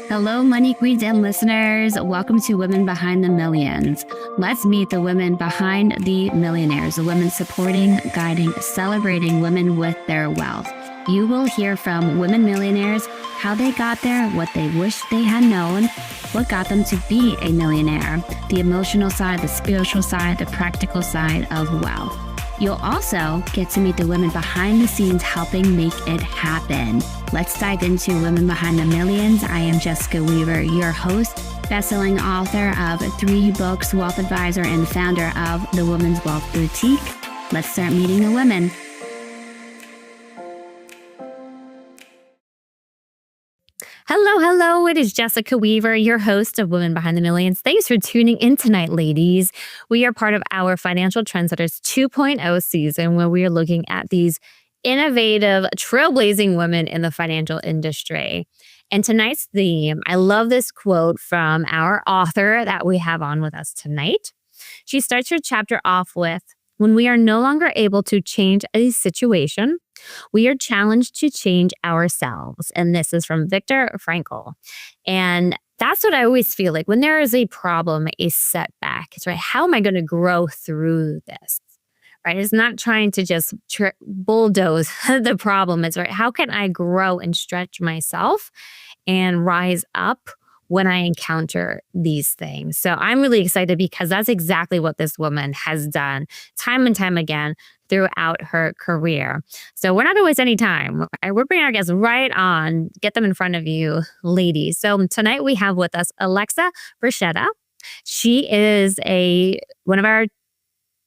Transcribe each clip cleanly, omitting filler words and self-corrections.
Hello, Money Queens and listeners. Welcome to Women Behind the Millions. Let's meet the women behind the millionaires, the women supporting, guiding, celebrating women with their wealth. You will hear from women millionaires, how they got there, what they wish they had known, what got them to be a millionaire, the emotional side, the spiritual side, the practical side of wealth. You'll also get to meet the women behind the scenes helping make it happen. Let's dive into Women Behind the Millions. I am Jessica Weaver, your host, best-selling author of 3 books, wealth advisor, and founder of the Women's Wealth Boutique. Let's start meeting the women. Hello. It is Jessica Weaver, your host of Women Behind the Millions. Thanks for tuning in tonight, ladies. We are part of our Financial Trendsetters 2.0 season where we are looking at these innovative, trailblazing women in the financial industry. And tonight's theme, I love this quote from our author that we have on with us tonight. She starts her chapter off with, "When we are no longer able to change a situation, we are challenged to change ourselves." And this is from Viktor Frankl. And that's what I always feel like when there is a problem, a setback. It's right. How am I going to grow through this? Right. It's not trying to just bulldoze the problem. It's right. How can I grow and stretch myself and rise up when I encounter these things? So I'm really excited because that's exactly what this woman has done time and time again throughout her career. So we're not going to waste any time. We're bringing our guests right on, get them in front of you, ladies. So tonight we have with us Alexa Brascetta. She is one of our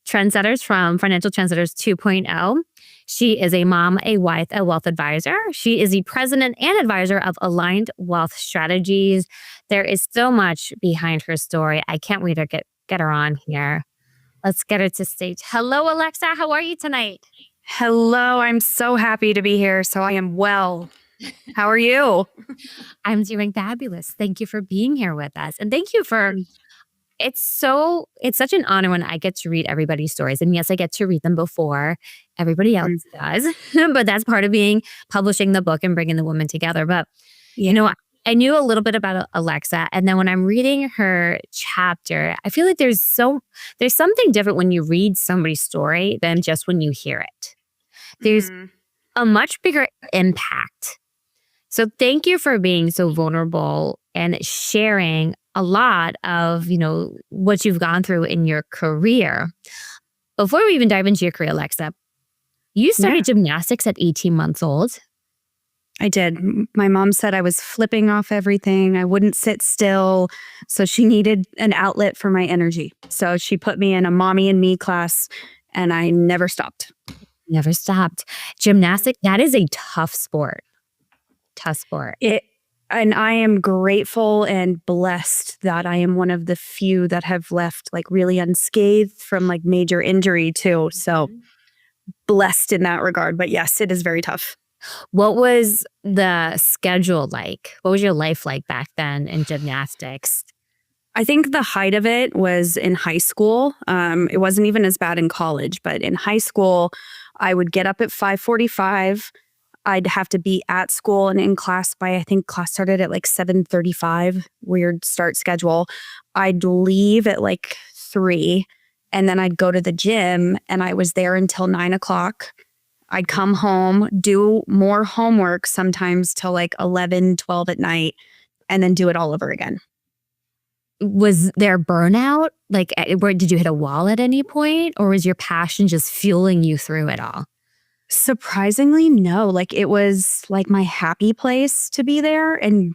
trendsetters from Financial Trendsetters 2.0. She is a mom, a wife, a wealth advisor. She is the president and advisor of Aligned Wealth Strategies. There is so much behind her story. I can't wait to get her on here. Let's get her to stage. Hello, Alexa. How are you tonight? Hello. I'm so happy to be here. So I am well. How are you? I'm doing fabulous. Thank you for being here with us. And thank you for... It's such an honor when I get to read everybody's stories. And yes, I get to read them before everybody else does. But that's part of publishing the book and bringing the women together. But, I knew a little bit about Alexa. And then when I'm reading her chapter, I feel like there's something different when you read somebody's story than just when you hear it. There's a much bigger impact. So thank you for being so vulnerable and sharing a lot of, what you've gone through in your career. Before we even dive into your career, Alexa, you started gymnastics at 18 months old. I did. My mom said I was flipping off everything. I wouldn't sit still. So she needed an outlet for my energy. So she put me in a mommy and me class and I never stopped. Never stopped. Gymnastics, that is a tough sport. And I am grateful and blessed that I am one of the few that have left really unscathed from major injury too. So blessed in that regard. But yes, it is very tough. What was the schedule like? What was your life like back then in gymnastics? I think the height of it was in high school. It wasn't even as bad in college, but in high school, I would get up at 5:45. I'd have to be at school and in class by, I think class started at 7:35, weird start schedule. I'd leave at 3 and then I'd go to the gym and I was there until 9 o'clock. I'd come home, do more homework sometimes till 11, 12 at night, and then do it all over again. Was there burnout? Did you hit a wall at any point, or was your passion just fueling you through it all? Surprisingly, no. It was my happy place to be there. And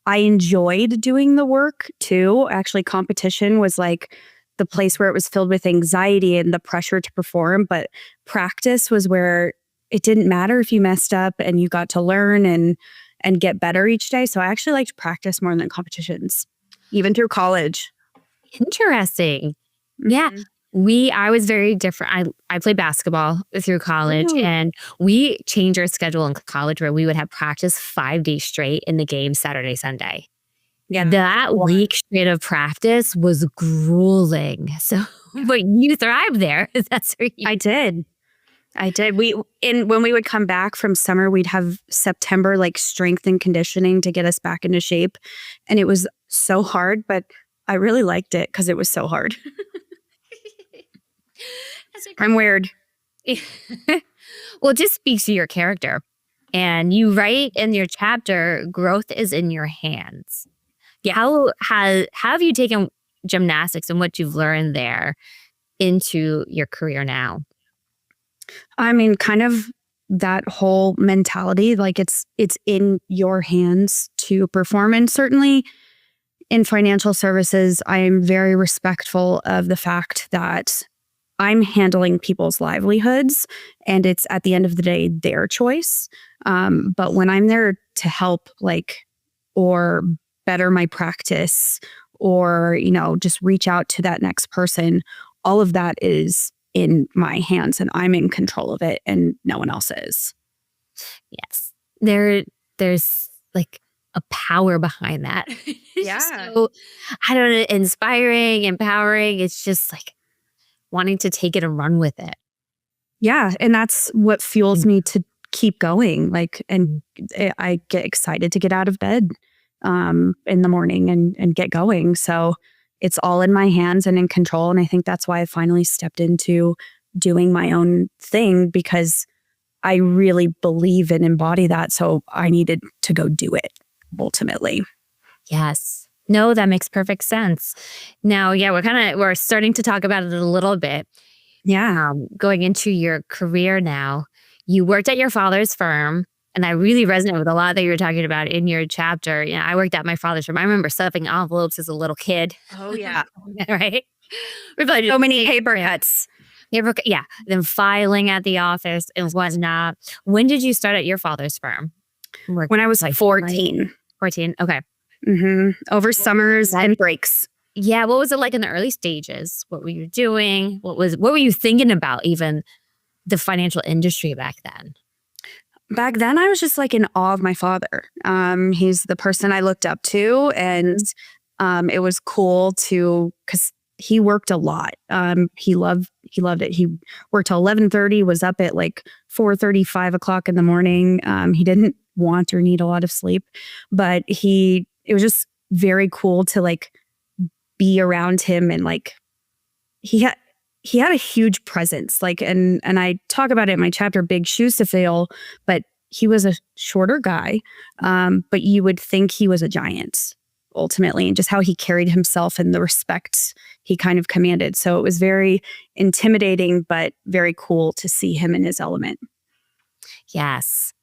I enjoyed doing the work too. Actually, competition was the place where it was filled with anxiety and the pressure to perform. But practice was where it didn't matter if you messed up and you got to learn and get better each day. So I actually liked practice more than competitions, even through college. Interesting. Yeah. I was very different. I played basketball through college and we changed our schedule in college where we would have practice 5 days straight in the game Saturday, Sunday. Yeah, that week straight of practice was grueling. So, but you thrived there. That's where I did. I did. When we would come back from summer, we'd have September like strength and conditioning to get us back into shape. And it was so hard, but I really liked it because it was so hard. I'm weird. Well, it just speaks to your character. And you write in your chapter, growth is in your hands. Yeah. How have you taken gymnastics and what you've learned there into your career now? I mean, kind of that whole mentality, like it's in your hands to perform. And certainly in financial services, I am very respectful of the fact that I'm handling people's livelihoods and it's at the end of the day, their choice. But when I'm there to help, like, or better my practice or, just reach out to that next person, all of that is in my hands and I'm in control of it and no one else is. Yes. There's like a power behind that. Yeah. So, I don't know, inspiring, empowering. It's just like wanting to take it and run with it. Yeah. And that's what fuels me to keep going. Like, and I get excited to get out of bed in the morning and get going. So it's all in my hands and in control. And I think that's why I finally stepped into doing my own thing because I really believe and embody that. So I needed to go do it ultimately. Yes. No, that makes perfect sense. Now, yeah, we're starting to talk about it a little bit. Yeah. Going into your career now, you worked at your father's firm, and I really resonate with a lot that you were talking about in your chapter. Yeah, I worked at my father's firm. I remember stuffing envelopes as a little kid. Oh, yeah. Right? So many paper cuts. Yeah. Then filing at the office and whatnot. When did you start at your father's firm? When I was like 14. 14. Okay. Mm-hmm. Over summers and breaks. Yeah. What was it like in the early stages? What were you doing? What were you thinking about even the financial industry back then? Back then, I was just like in awe of my father. He's the person I looked up to, and it was cool because he worked a lot. He loved it. He worked till 11:30, was up at like 4:30, 5 o'clock in the morning. He didn't want or need a lot of sleep, but it was just very cool to like be around him, and like he had a huge presence, like, and I talk about it in my chapter, big shoes to fill, but he was a shorter guy, but you would think he was a giant ultimately, and just how he carried himself and the respect he kind of commanded. So it was very intimidating, but very cool to see him in his element. Yes.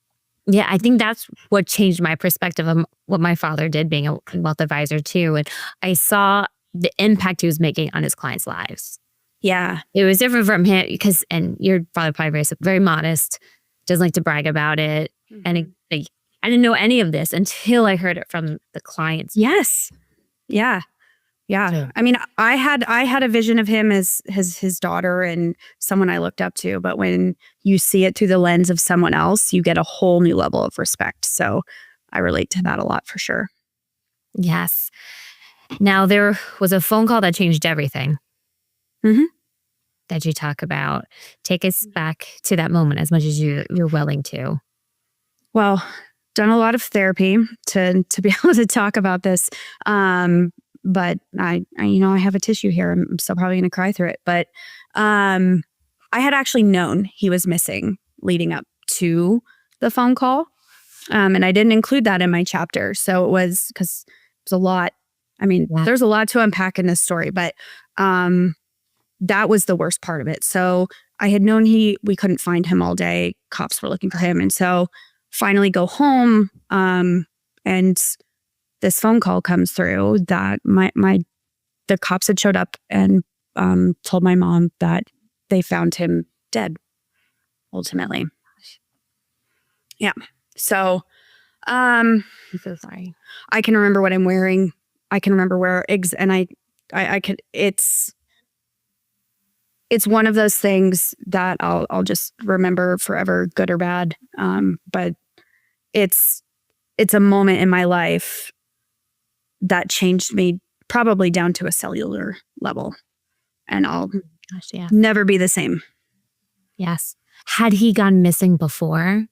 Yeah, I think that's what changed my perspective of what my father did being a wealth advisor too. And I saw the impact he was making on his clients' lives. Yeah. It was different from him and your father probably very modest, doesn't like to brag about it. Mm-hmm. And I didn't know any of this until I heard it from the clients. Yes. Yeah. Yeah. I mean, I had a vision of him as his daughter and someone I looked up to. But when you see it through the lens of someone else, you get a whole new level of respect. So I relate to that a lot for sure. Yes. Now, there was a phone call that changed everything. Mm-hmm. That you talk about. Take us back to that moment as much as you're willing to. Well, done a lot of therapy to be able to talk about this. But I have a tissue here. I'm still probably going to cry through it. But I had actually known he was missing leading up to the phone call. And I didn't include that in my chapter. So it was because it was a lot. I mean, There's a lot to unpack in this story, but that was the worst part of it. So I had known we couldn't find him all day. Cops were looking for him. And so finally go home. And this phone call comes through that the cops had showed up and told my mom that they found him dead, ultimately. Yeah. So I'm so sorry. I can remember what I'm wearing. I can remember where and I could it's one of those things that I'll just remember forever, good or bad. But it's a moment in my life that changed me probably down to a cellular level, and I'll never be the same. Yes. Had he gone missing before?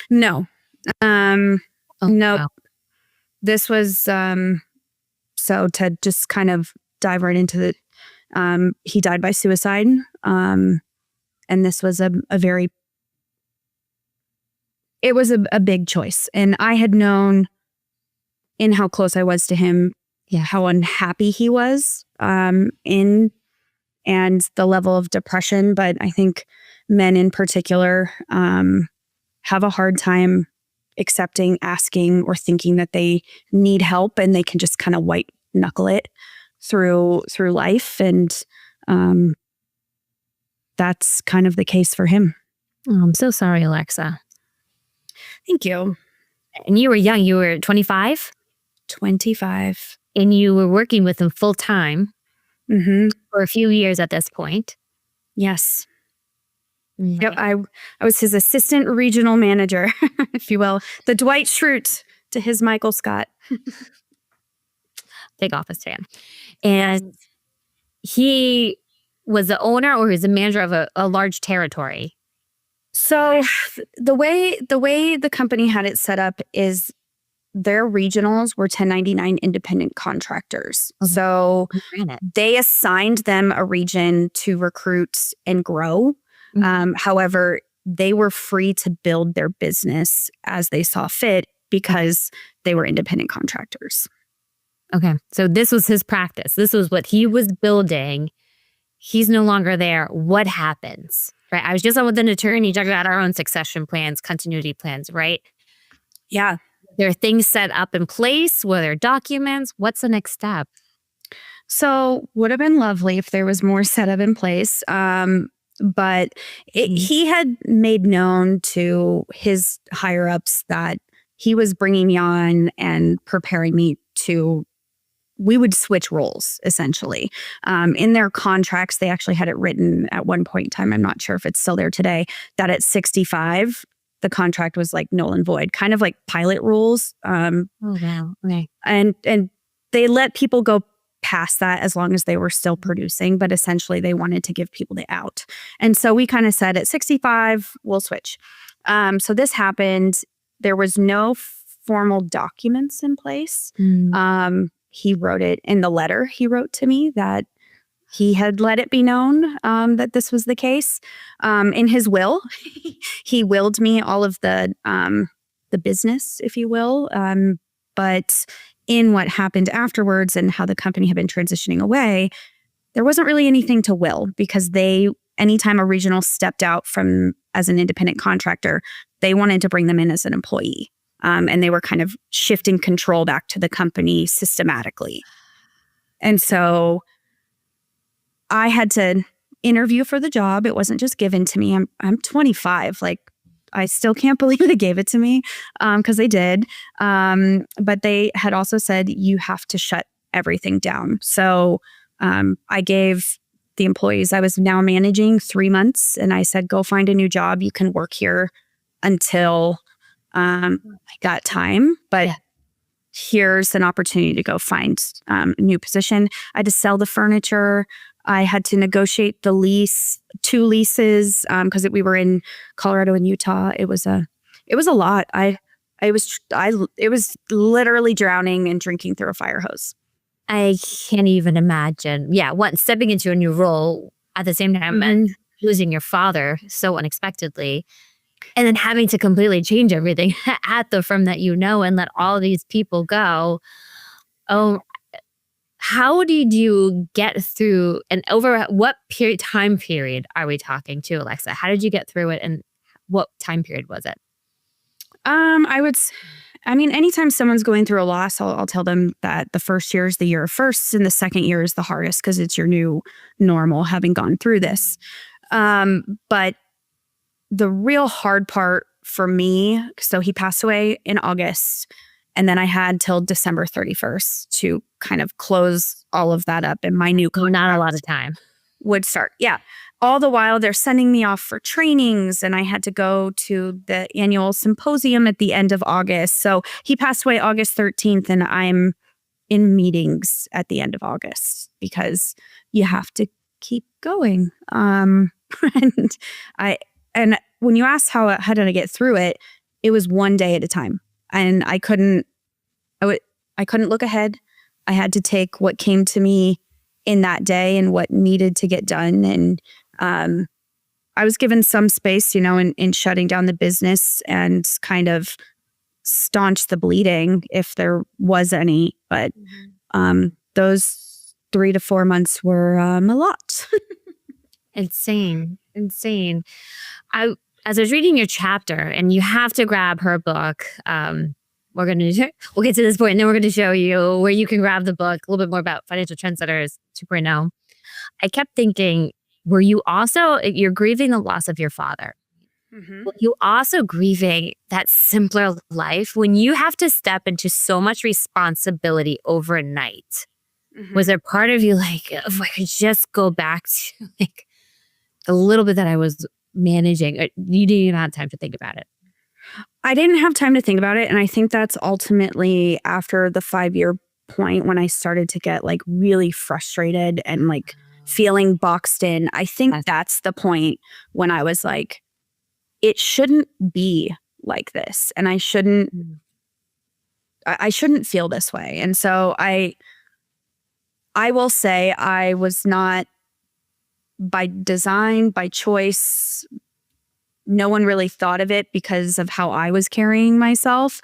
No. Oh, No. wow. This was so to just kind of dive right into the he died by suicide. And this was a big choice. And I had known in how close I was to him, how unhappy he was in and the level of depression. But I think men in particular have a hard time accepting, asking, or thinking that they need help, and they can just kind of white knuckle it through life. And that's kind of the case for him. Oh, I'm so sorry, Alexa. Thank you. And you were young. You were 25? 25. And you were working with him full time Mm-hmm. for a few years at this point. Yes. Yep. I was his assistant regional manager, if you will. The Dwight Schrute to his Michael Scott. Big office fan. And he was the owner, or he was the manager of a large territory? So the way the company had it set up is their regionals were 1099 independent contractors. Okay. So they assigned them a region to recruit and grow. Mm-hmm. However, they were free to build their business as they saw fit because they were independent contractors. Okay. So this was his practice. This was what he was building. He's no longer there. What happens? Right. I was just on with an attorney talking about our own succession plans, continuity plans, right? Yeah. There are things set up in place. Were there documents? What's the next step? So would have been lovely if there was more set up in place. But he had made known to his higher ups that he was bringing me on and preparing me we would switch roles, essentially. In their contracts, they actually had it written at one point in time, I'm not sure if it's still there today, that at 65, the contract was like null and void, kind of like pilot rules. Oh, wow. Okay. And they let people go past that as long as they were still producing, but essentially they wanted to give people the out. And so we kind of said at 65, we'll switch. So this happened. There was no formal documents in place. He wrote it in the letter he wrote to me that he had let it be known that this was the case. In his will, he willed me all of the business, if you will. But in what happened afterwards and how the company had been transitioning away, there wasn't really anything to will because anytime a regional stepped out as an independent contractor, they wanted to bring them in as an employee. And they were kind of shifting control back to the company systematically. And so I had to interview for the job. It wasn't just given to me. I'm 25. Like, I still can't believe they gave it to me because they did. But they had also said, you have to shut everything down. So I gave the employees I was now managing 3 months. And I said, go find a new job. You can work here until I got time. But here's an opportunity to go find a new position. I had to sell the furniture. I had to negotiate the lease, 2 leases, because we were in Colorado and Utah. It was a lot. It was literally drowning and drinking through a fire hose. I can't even imagine. Yeah, stepping into a new role at the same time and losing your father so unexpectedly, and then having to completely change everything at the firm that and let all these people go. Oh. How did you get through, and over what time period are we talking to, Alexa? How did you get through it, and what time period was it? Anytime someone's going through a loss, I'll tell them that the first year is the year of firsts and the second year is the hardest because it's your new normal having gone through this. But the real hard part for me, so he passed away in August. And then I had till December 31st to kind of close all of that up. And my new contract not a lot of time would start. Yeah. All the while they're sending me off for trainings, and I had to go to the annual symposium at the end of August. So he passed away August 13th, and I'm in meetings at the end of August because you have to keep going. And And when you ask how did I get through it, it was one day at a time. And I couldn't look ahead. I had to take what came to me in that day and what needed to get done. And I was given some space, in shutting down the business and kind of staunch the bleeding if there was any. But those 3 to 4 months were a lot. Insane. As I was reading your chapter, and you have to grab her book. We'll get to this point, and then we're going to show you where you can grab the book, a little bit more about Financial Trendsetters 2.0. I kept thinking, you're grieving the loss of your father. Mm-hmm. Were you also grieving that simpler life when you have to step into so much responsibility overnight? Mm-hmm. Was there part of you like, if I could just go back to like a little bit that I was managing? You didn't even have time to think about it. I didn't have time to think about it. And I think that's ultimately after the 5-year point when I started to get like really frustrated and like feeling boxed in. I think that's the point when I was like, it shouldn't be like this. And I shouldn't feel this way. And so I will say I was not, by design, by choice, no one really thought of it because of how I was carrying myself.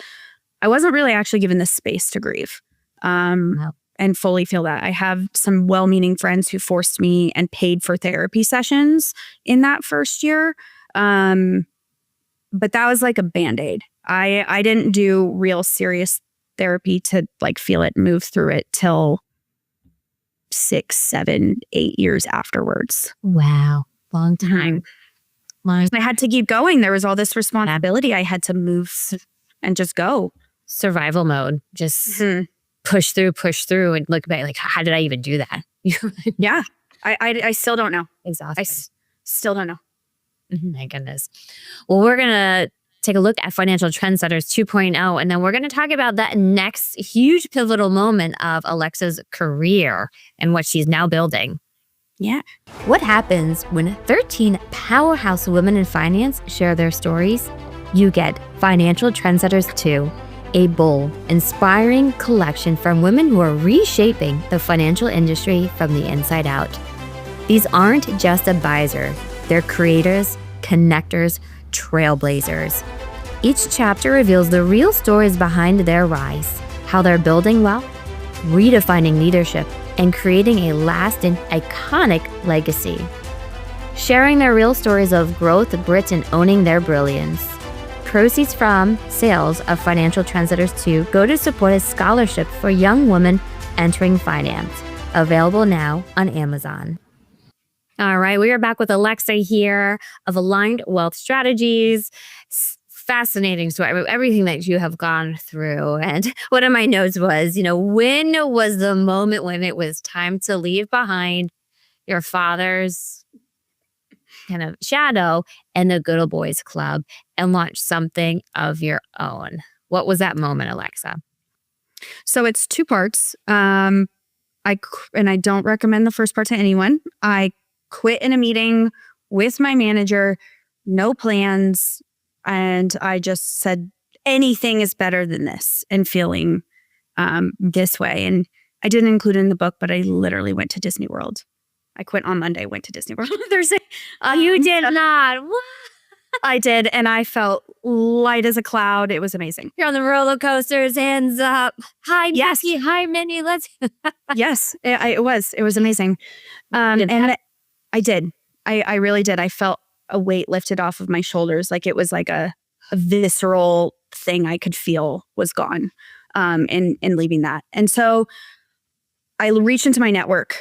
I wasn't really actually given the space to grieve and fully feel that. I have some well-meaning friends who forced me and paid for therapy sessions in that first year. But that was like a Band-Aid. I didn't do real serious therapy to like feel it, move through it till 6, 7, 8 years afterwards. Wow. Long time. Mm-hmm. I had to keep going. There was all this responsibility. I had to move and just go. Survival mode. Just push through and look back like, how did I even do that? Yeah. I still don't know. Exhausting. I still don't know. My goodness. Well, we're going to take a look at Financial Trendsetters 2.0, and then we're going to talk about that next huge pivotal moment of Alexa's career and what she's now building. Yeah. What happens when 13 powerhouse women in finance share their stories? You get Financial Trendsetters 2, a bold, inspiring collection from women who are reshaping the financial industry from the inside out. These aren't just advisors, they're creators, connectors, trailblazers. Each chapter reveals the real stories behind their rise, how they're building wealth, redefining leadership, and creating a lasting, iconic legacy. Sharing their real stories of growth, grit, and owning their brilliance. Proceeds from sales of Financial Trendsetters 2 go to support a scholarship for young women entering finance. Available now on Amazon. All right, we are back with Alexa here of Aligned Wealth Strategies. Fascinating story, everything that you have gone through. And one of my notes was, when was the moment when it was time to leave behind your father's kind of shadow and the Good Old Boys Club and launch something of your own? What was that moment, Alexa? So it's 2 parts. And I don't recommend the first part to anyone. I quit in a meeting with my manager, no plans. And I just said, anything is better than this, and feeling this way. And I didn't include it in the book, but I literally went to Disney World. I quit on Monday, went to Disney World on Thursday. You did not. What? I did. And I felt light as a cloud. It was amazing. You're on the roller coasters, hands up. Hi, yes. Becky. Hi, Minnie. Let's. Yes, it was amazing. And I did. I really did. I felt a weight lifted off of my shoulders. Like it was like a visceral thing I could feel was gone in leaving that. And so I reached into my network.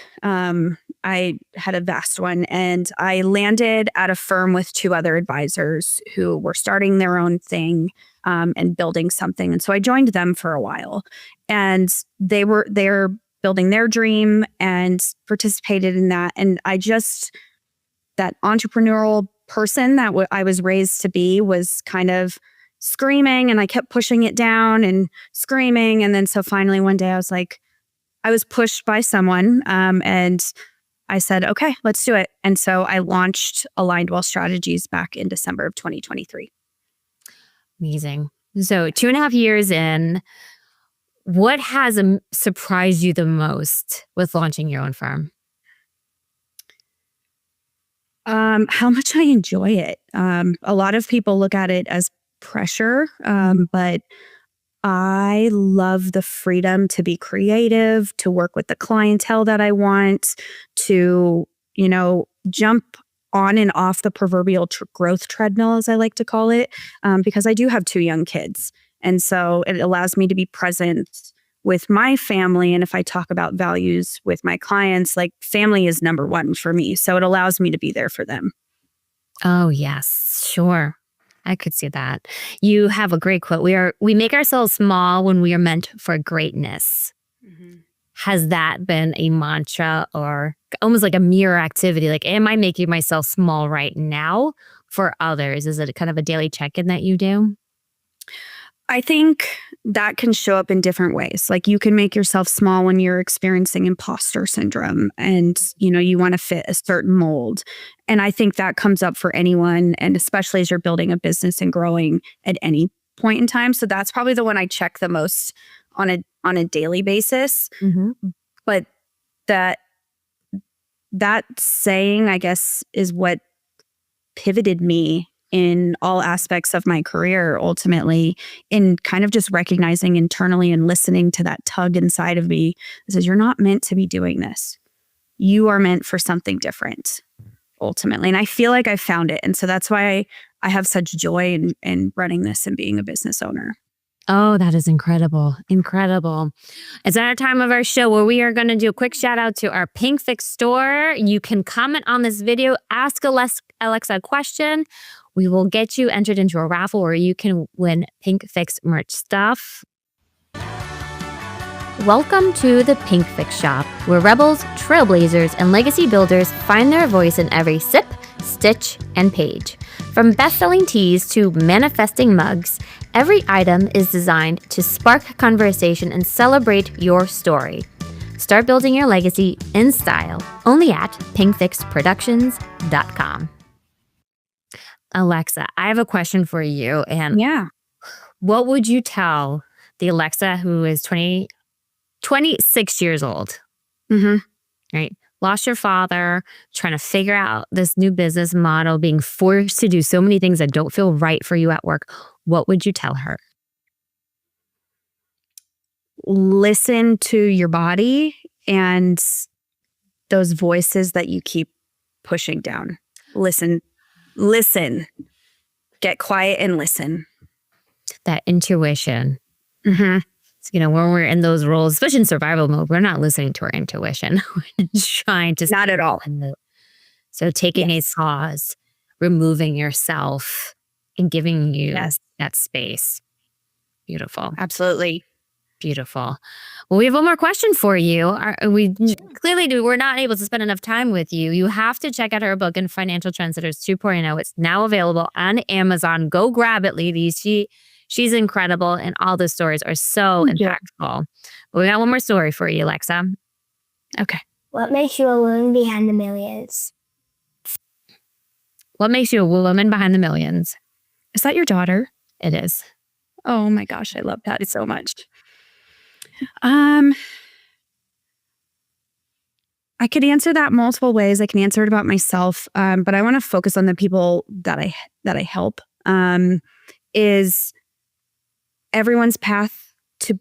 I had a vast one, and I landed at a firm with 2 other advisors who were starting their own thing and building something. And so I joined them for a while, and they're building their dream and participated in that. And that entrepreneurial person that I was raised to be was kind of screaming, and I kept pushing it down and screaming. And then so finally one day I was pushed by someone, and I said, okay, let's do it. And so I launched Aligned Well Strategies back in December of 2023. Amazing. So 2.5 years in, what has surprised you the most with launching your own firm? How much I enjoy it. A lot of people look at it as pressure, but I love the freedom to be creative, to work with the clientele that I want, to, jump on and off the proverbial growth treadmill, as I like to call it, because I do have 2 young kids. And so it allows me to be present with my family. And if I talk about values with my clients, like family is number one for me. So it allows me to be there for them. Oh, yes, sure. I could see that. You have a great quote. We make ourselves small when we are meant for greatness. Mm-hmm. Has that been a mantra or almost like a mirror activity? Like, am I making myself small right now for others? Is it kind of a daily check-in that you do? I think that can show up in different ways. Like you can make yourself small when you're experiencing imposter syndrome and, you want to fit a certain mold. And I think that comes up for anyone, and especially as you're building a business and growing at any point in time. So that's probably the one I check the most on a daily basis. Mm-hmm. But that saying, I guess, is what pivoted me in all aspects of my career, ultimately, in kind of just recognizing internally and listening to that tug inside of me that says, you're not meant to be doing this. You are meant for something different, ultimately. And I feel like I found it. And so that's why I have such joy in running this and being a business owner. Oh, that is incredible. Incredible. It's at our time of our show where we are going to do a quick shout out to our Pink Fix store. You can comment on this video, ask Alexa a question. We will get you entered into a raffle where you can win Pink Fix merch stuff. Welcome to the Pink Fix shop, where rebels, trailblazers, and legacy builders find their voice in every sip, stitch, and page. From best-selling tees to manifesting mugs, every item is designed to spark conversation and celebrate your story. Start building your legacy in style, only at pinkfixproductions.com. Alexa, I have a question for you. And what would you tell the Alexa who is 26 years old? Mm-hmm. Right? Lost your father, trying to figure out this new business model, being forced to do so many things that don't feel right for you at work. What would you tell her? Listen to your body and those voices that you keep pushing down. Listen. Get quiet and listen. That intuition. Mm-hmm. When we're in those roles, especially in survival mode, we're not listening to our intuition. We're trying to... Not at all. So taking a pause, removing yourself, and giving you that space. Beautiful. Absolutely. Beautiful. Well, we have one more question for you. We're not able to spend enough time with you. You have to check out her book in Financial Trendsetters 2.0. It's now available on Amazon. Go grab it, ladies. She's incredible, and all the stories are so impactful. We got one more story for you, Alexa. Okay. What makes you a woman behind the millions? What makes you a woman behind the millions? Is that your daughter? It is. Oh my gosh, I love that so much. I could answer that multiple ways. I can answer it about myself, but I want to focus on the people that I help. Is everyone's path to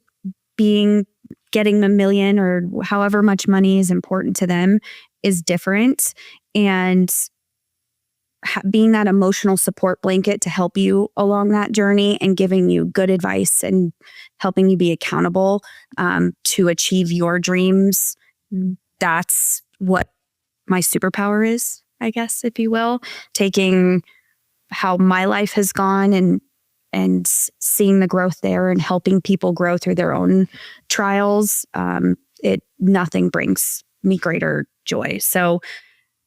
getting the million or however much money is important to them is different, and being that emotional support blanket to help you along that journey and giving you good advice and helping you be accountable to achieve your dreams. That's what my superpower is, I guess, if you will. Taking how my life has gone and seeing the growth there and helping people grow through their own trials. Nothing brings me greater joy. So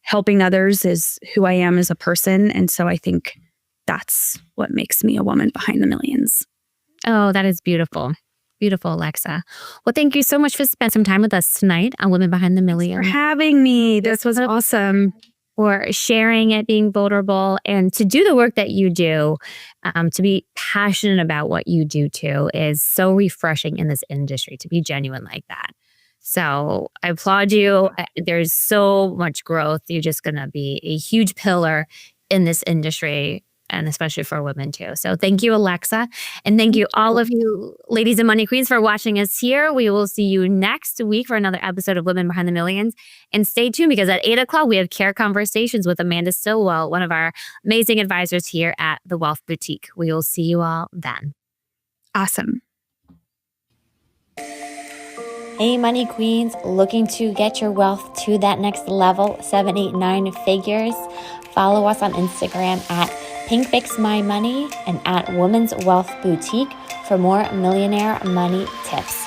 helping others is who I am as a person. And so I think that's what makes me a woman behind the millions. Oh, that is beautiful. Beautiful, Alexa. Well, thank you so much for spending some time with us tonight on Women Behind the For Million, having me. This was awesome. for sharing it, being vulnerable, and to do the work that you do, to be passionate about what you do too is so refreshing in this industry, to be genuine like that. So I applaud you. There's so much growth. You're just going to be a huge pillar in this industry, and especially for women too. So thank you, Alexa. And thank you, all of you ladies and money queens, for watching us here. We will see you next week for another episode of Women Behind the Millions. And stay tuned, because at 8 o'clock, we have Care Conversations with Amanda Stillwell, one of our amazing advisors here at the Wealth Boutique. We will see you all then. Awesome. Hey, money queens, looking to get your wealth to that next level, 7, 8, 9 figures? Follow us on Instagram at PinkFixMyMoney and at Women's Wealth Boutique for more millionaire money tips.